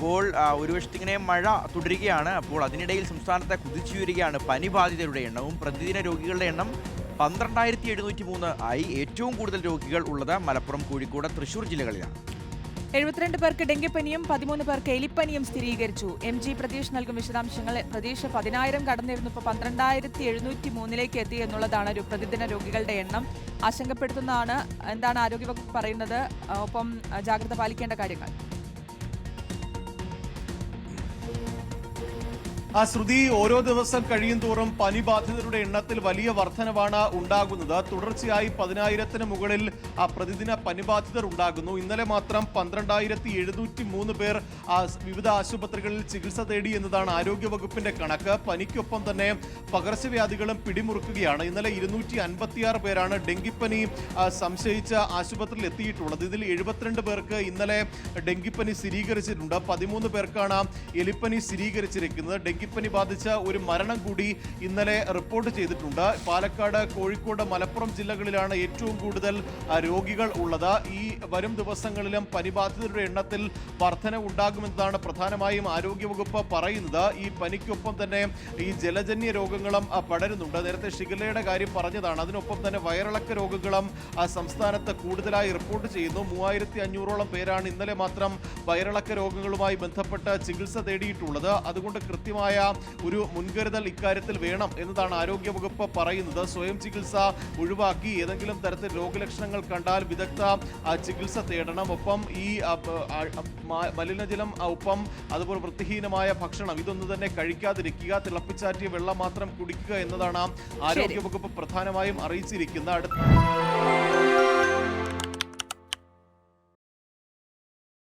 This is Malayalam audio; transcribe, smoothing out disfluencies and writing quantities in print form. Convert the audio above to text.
അപ്പോൾ ഒരു വശത്ത് ഇങ്ങനെ മഴ തുടരുകയാണ്. അപ്പോൾ അതിനിടയിൽ സംസ്ഥാനത്തെ കുതിച്ചുയരുകയാണ് പനി ബാധിതരുടെ എണ്ണവും. പ്രതിദിന രോഗികളുടെ എണ്ണം 12,703 ആയി. ഏറ്റവും കൂടുതൽ രോഗികൾ ഉള്ളത് മലപ്പുറം, കോഴിക്കോട്, തൃശൂർ ജില്ലകളിലാണ്. 72 പേർക്ക് ഡെങ്കിപ്പനിയും 13 പേർക്ക് എലിപ്പനിയും സ്ഥിരീകരിച്ചു. MG പ്രതീഷ് നൽകും വിശദാംശങ്ങൾ. പ്രതീഷ് 10,000 കടന്നിരുന്നു, ഇപ്പോൾ 12,703 എത്തി എന്നുള്ളതാണ് ഒരു പ്രതിദിന രോഗികളുടെ എണ്ണം. ആശങ്കപ്പെടുത്തുന്നതാണ്. എന്താണ് ആരോഗ്യവകുപ്പ് പറയുന്നത്? ഒപ്പം ജാഗ്രത പാലിക്കേണ്ട കാര്യങ്ങൾ. ശ്രുതി, ഓരോ ദിവസം കഴിയുന്തോറും പനി ബാധിതരുടെ എണ്ണത്തിൽ വലിയ വർധനവാണ് ഉണ്ടാകുന്നത്. തുടർച്ചയായി 10,000-ന് മുകളിൽ പ്രതിദിന പനി ബാധിതർ ഉണ്ടാകുന്നു. ഇന്നലെ മാത്രം 12,703 പേർ വിവിധ ആശുപത്രികളിൽ ചികിത്സ തേടി എന്നതാണ് ആരോഗ്യവകുപ്പിന്റെ കണക്ക്. പനിക്കൊപ്പം തന്നെ പകർച്ചവ്യാധികളും പിടിമുറുക്കുകയാണ്. ഇന്നലെ 256 പേരാണ് ഡെങ്കിപ്പനി സംശയിച്ച ആശുപത്രിയിൽ എത്തിയിട്ടുള്ളത്. ഇതിൽ 72 പേർക്ക് ഇന്നലെ ഡെങ്കിപ്പനി സ്ഥിരീകരിച്ചിട്ടുണ്ട്. 13 പേർക്കാണ് എലിപ്പനി സ്ഥിരീകരിച്ചിരിക്കുന്നത്. ഡെങ്കിപ്പനി ബാധിച്ച ഒരു മരണം കൂടി ഇന്നലെ റിപ്പോർട്ട് ചെയ്തിട്ടുണ്ട്. പാലക്കാട്, കോഴിക്കോട്, മലപ്പുറം ജില്ലകളിലാണ് ഏറ്റവും കൂടുതൽ രോഗികൾ ഉള്ളത്. ഈ വരും ദിവസങ്ങളിലും പനി ബാധിതരുടെ എണ്ണത്തിൽ വർധന ഉണ്ടാകുമെന്നതാണ് പ്രധാനമായും ആരോഗ്യവകുപ്പ് പറയുന്നത്. ഈ പനിക്കൊപ്പം തന്നെ ഈ ജലജന്യ രോഗങ്ങളും പടരുന്നുണ്ട്. നേരത്തെ ഷിഗല്ലയുടെ കാര്യം പറഞ്ഞതാണ്. അതിനൊപ്പം തന്നെ വയറിളക്ക രോഗങ്ങളും സംസ്ഥാനത്ത് കൂടുതലായി റിപ്പോർട്ട് ചെയ്യുന്നു. 3,500ഓളം പേരാണ് ഇന്നലെ മാത്രം വയറിളക്ക രോഗങ്ങളുമായി ബന്ധപ്പെട്ട് ചികിത്സ തേടിയിട്ടുള്ളത്. അതുകൊണ്ട് കൃത്യമായ ഒരു മുൻകരുതൽ ഇക്കാര്യത്തിൽ വേണം എന്നതാണ് ആരോഗ്യവകുപ്പ് പറയുന്നത്. സ്വയം ചികിത്സ ഒഴിവാക്കി ഏതെങ്കിലും തരത്തിൽ രോഗലക്ഷണങ്ങൾ കണ്ടാൽ വിദഗ്ധ ചികിത്സ തേടണം. ഒപ്പം ഈ മലിനജലം, ഒപ്പം അതുപോലെ വൃത്തിഹീനമായ ഭക്ഷണം ഇതൊന്നും തന്നെ കഴിക്കാതിരിക്കുക. തിളപ്പിച്ചാറ്റിയ വെള്ളം മാത്രം കുടിക്കുക എന്നതാണ് ആരോഗ്യവകുപ്പ് പ്രധാനമായും അറിയിച്ചിരിക്കുന്നത്.